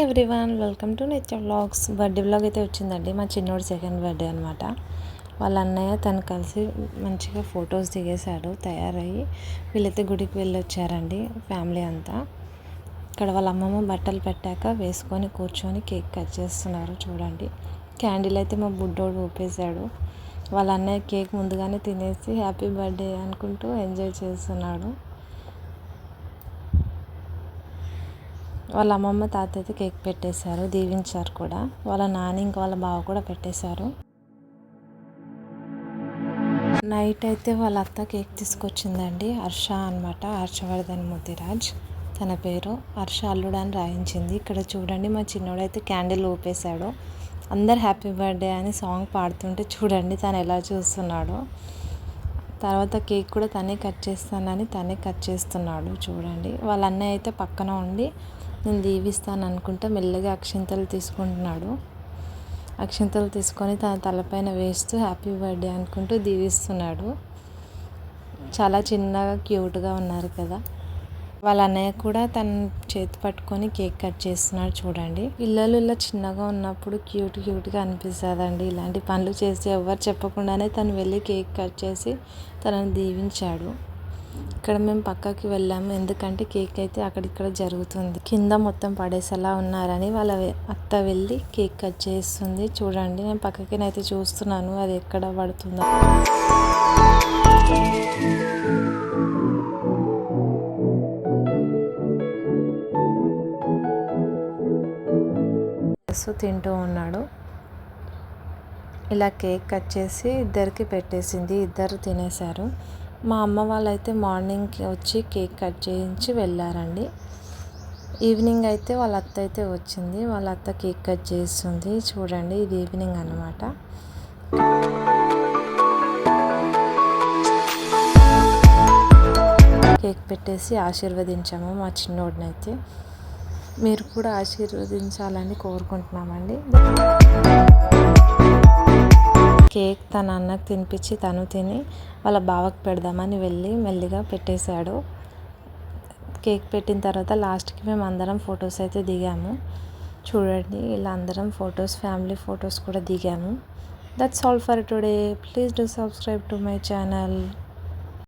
Everyone, welcome to nature vlogs. Birthday vlog అయితే వచ్చిందండి. మా చిన్నోడు సెకండ్ బర్త్డే అనమాట. వాళ్ళ అన్నయ్య తను కలిసి మంచిగా ఫొటోస్ దిగేశాడు తయారయ్యి. వీళ్ళైతే గుడికి వెళ్ళి వచ్చారండి ఫ్యామిలీ అంతా. ఇక్కడ వాళ్ళ అమ్మమ్మ బట్టలు పెట్టాక వేసుకొని కూర్చొని కేక్ కట్ చేస్తున్నారు చూడండి. క్యాండిల్ అయితే మా బుడ్డోడు ఊపేశాడు. వాళ్ళ అన్నయ్య కేక్ ముందుగానే తినేసి హ్యాపీ బర్త్డే అనుకుంటూ ఎంజాయ్ చేస్తున్నాడు. వాళ్ళ అమ్మమ్మ తాత అయితే కేక్ పెట్టేశారు, దీవించారు కూడా. వాళ్ళ నాని ఇంకా వాళ్ళ బావ కూడా పెట్టేశారు. నైట్ అయితే వాళ్ళ అత్త కేక్ తీసుకొచ్చిందండి. హర్ష అనమాట, హర్షవర్ధన్ ముదిరాజ్ తన పేరు. హర్ష అల్లుడు అని రాయించింది. ఇక్కడ చూడండి మా చిన్నోడు అయితే క్యాండిల్ ఊపేశాడు. అందరు హ్యాపీ బర్త్డే అని సాంగ్ పాడుతుంటే చూడండి తను ఎలా చూస్తున్నాడో. తర్వాత కేక్ కూడా తనే కట్ చేస్తానని తనే కట్ చేస్తున్నాడు చూడండి. వాళ్ళ అన్నయ్య అయితే పక్కన ఉండి నేను దీవిస్తాను అనుకుంటా మెల్లగా అక్షింతలు తీసుకుంటున్నాడు. అక్షింతలు తీసుకొని తన తలపైన వేస్తూ హ్యాపీ బర్త్డే అనుకుంటూ దీవిస్తున్నాడు. చాలా చిన్నగా క్యూట్గా ఉన్నారు కదా. వాళ్ళ అన్నయ్య కూడా తన చేతి పట్టుకొని కేక్ కట్ చేస్తున్నాడు చూడండి. పిల్లలు ఇలా చిన్నగా ఉన్నప్పుడు క్యూట్గా అనిపిస్తుందండి. ఇలాంటి పనులు చేసి ఎవరు చెప్పకుండానే తను వెళ్ళి కేక్ కట్ చేసి తనని దీవించాడు. ఇక్కడ మేము పక్కకి వెళ్ళాము, ఎందుకంటే కేక్ అయితే అక్కడిక్కడ జరుగుతుంది. కింద మొత్తం పడేసేలా ఉన్నారని వాళ్ళ అత్త వెళ్ళి కేక్ కట్ చేస్తుంది చూడండి. నేను పక్కకి అయితే చూస్తున్నాను అది ఎక్కడ పడుతుందో. తింటూ ఉన్నాడు. ఇలా కేక్ కట్ చేసి ఇద్దరికి పెట్టేసింది. ఇద్దరు తినేశారు. మా అమ్మ వాళ్ళైతే మార్నింగ్ వచ్చి కేక్ కట్ చేయించి వెళ్ళారండి. ఈవినింగ్ అయితే వాళ్ళ అత్త అయితే వచ్చింది. వాళ్ళ అత్త కేక్ కట్ చేస్తుంది చూడండి. ఇది ఈవినింగ్ అన్నమాట. కేక్ పెట్టేసి ఆశీర్వదించాము మా చిన్నోడినైతే. మీరు కూడా ఆశీర్వదించాలని కోరుకుంటున్నామండి. కేక్ తన అన్నకు తినిపించి తను తిని వాళ్ళ బావకు పెడదామని వెళ్ళి మెల్లిగా పెట్టేశాడు. కేక్ పెట్టిన తర్వాత లాస్ట్కి మేము అందరం ఫొటోస్ అయితే దిగాము చూడండి. ఇలా అందరం ఫొటోస్, ఫ్యామిలీ ఫొటోస్ కూడా దిగాము. That's all for today. Please do subscribe to my channel.